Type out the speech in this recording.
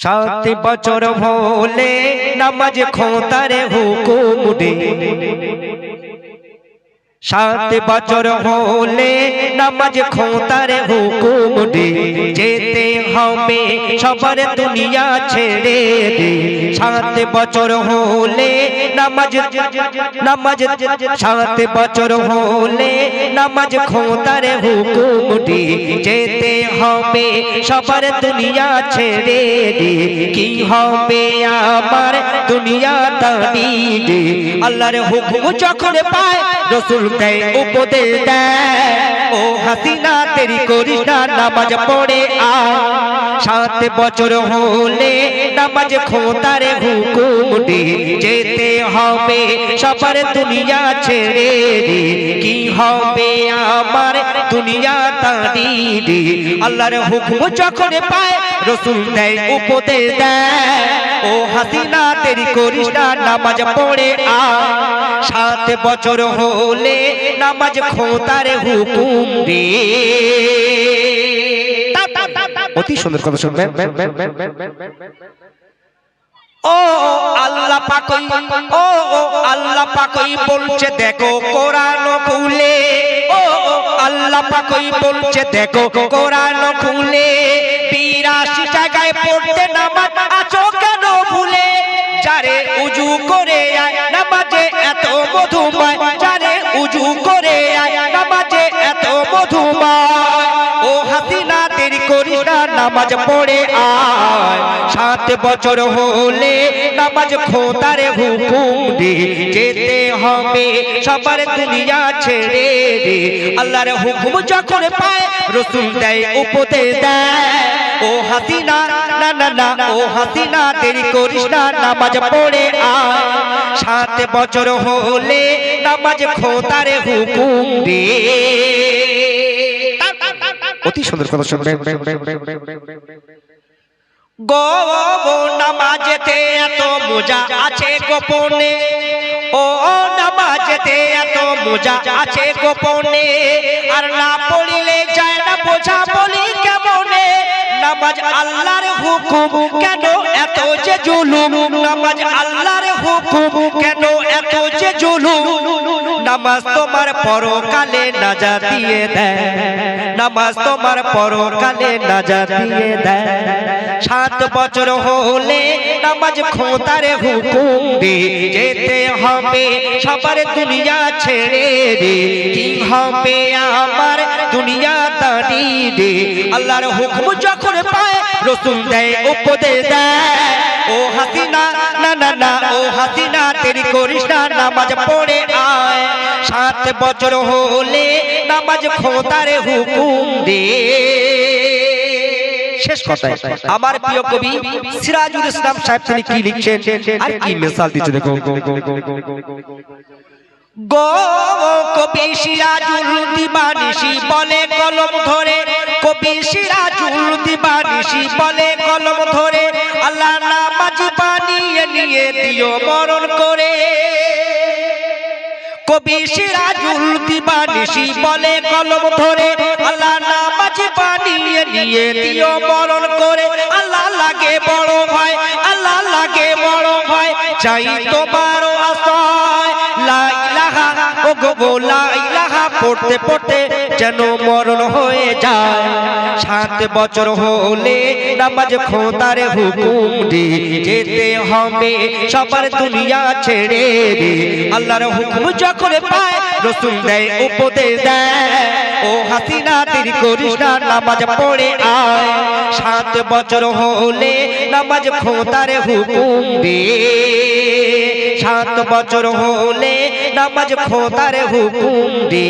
सात बचर होले नमाज खोतार हुकुम दे। सात बचर होले नमाज खोतार हुकुम दे। जेते हमे सबर दुनिया छेड़े दे। सात बचर होले नमाज सात बचर होले नमाज खोतार हुकुम दे। जेते हमे सबर दुनिया छेड़े दे। की हमे आमार दुनिया दानी दे। अल्लाहर हुकुम যখন পায় रसूल उपदेश दे। ओ हसीना तेरी करिस ना नामाज पढ़े आ। सात बचर होले नामाज खोतार हुकुम दे। जेते हमे सबर दुनिया छेड़े दे। की हमे आमार दुनिया दानी दे। अल्लाहर हुकुम যখন পায় रसूल उपदेश दे। ओ हसीना तेरी करिस ना नामाज पढ़े आ। सात बचर होले नमाज खोतार हुकुम दे। অতি সুন্দর কথা শুনবেন। ও আল্লাহ পাকই আল্লাহ পাকই বলছে দেখো কোরআন খুলে। ও আল্লাহ পাকই বলছে দেখো কোরআন খুলে। ৮২ জায়গায় পড়তে নামাজ আছো কেন ভুলে। যারে উজু করে আয় নামাজে এত মধুময়। যারে উজু করে আয় নামাজে এত মধুময়। ও হাসিনা দেরি করিস না নামাজ পড়ে আয়। সাত বছর হলে নামাজ খোদার হুকুম দে। যেতে হবে সবার দুনিয়া ছেড়ে দে। আল্লাহর হুকুম যখন পায় রসুল দেয় উপদেশ দেয়। ও হাসিনা না না না ও হাসিনা দেরি করিস না নামাজ পড়ে আয়। সাত বছর হলে নামাজ খোদার হুকুম দে। অতি সুন্দর কথা শুনবেন। গো নামাজেতে এত মজা আছে গোপনে। ও নামাজেতে এত মজা আছে গোপনে। আর না পড়িলে যায় না বোঝা বলি কেমনে। নামাজ আল্লাহর হুকুম কেন এত যে জুলুম। নামাজ আল্লাহর হুকুম কেন এত যে জুলুম। নামাজ তোমার পরকালে নাজাত দিয়ে দেয়। নামাজ তোমার পরকালে নাজাত দিয়ে দেয়। সাত বছর হলে নামাজ খোদার হুকুম দে। যেতে হবে সবার দুনিয়া ছেড়ে দে। কি হবে আমার দুনিয়া দাঁড়ি দে। আল্লাহর হুকুম যখন পায় রসুল দেয় উপদেশ দেয়। ও হাসিনা না না না ও হাসিনা তেরি করিস না নামাজ পড়ে আয়। সাত বছর হলে নামাজ খোদার হুকুম দে। শেষ কথায় আমার প্রিয় কবি সিরাজুল ইসলাম সাহেব তিনি কি লিখছেন আর কি মিসাল দিচ্ছে দেখো। গো কবি সিরাজুল দিবানিশি বলে কলম ধরে। কবি সিরাজুল দিবানিশি বলে কলম ধরে। আল্লাহ নামাজ বানিয়ে নিয়ে দিও মরণ করে। কবি সিরাজুল দিবানিশি বলে কলম ধরে। আল্লাহ নামাজ বানিয়ে নিয়ে দিও মরণ করে। আল্লাহ লাগে বড় ভয় আল্লাহ লাগে বড় ভয়। চাই তোমার আশ্রয় লা ইলাহা ও গো লা ইলাহা পড়তে পড়তে যেন মরণ হয়ে যায়। সাত বছর হলে নামাজ খোদার হুকুম দে। যেতে হবে সবার দুনিয়া ছেড়ে দে। আল্লাহর হুকুম যখন পায় রসুল দেয় উপদেশ দেয়। ও হাসিনা দেরি করিস না নামাজ পড়ে আয়। সাত বছর হলে নামাজ খোদার হুকুম দে। সাত বছর হলে নামাজ খোদার হুকুম দে।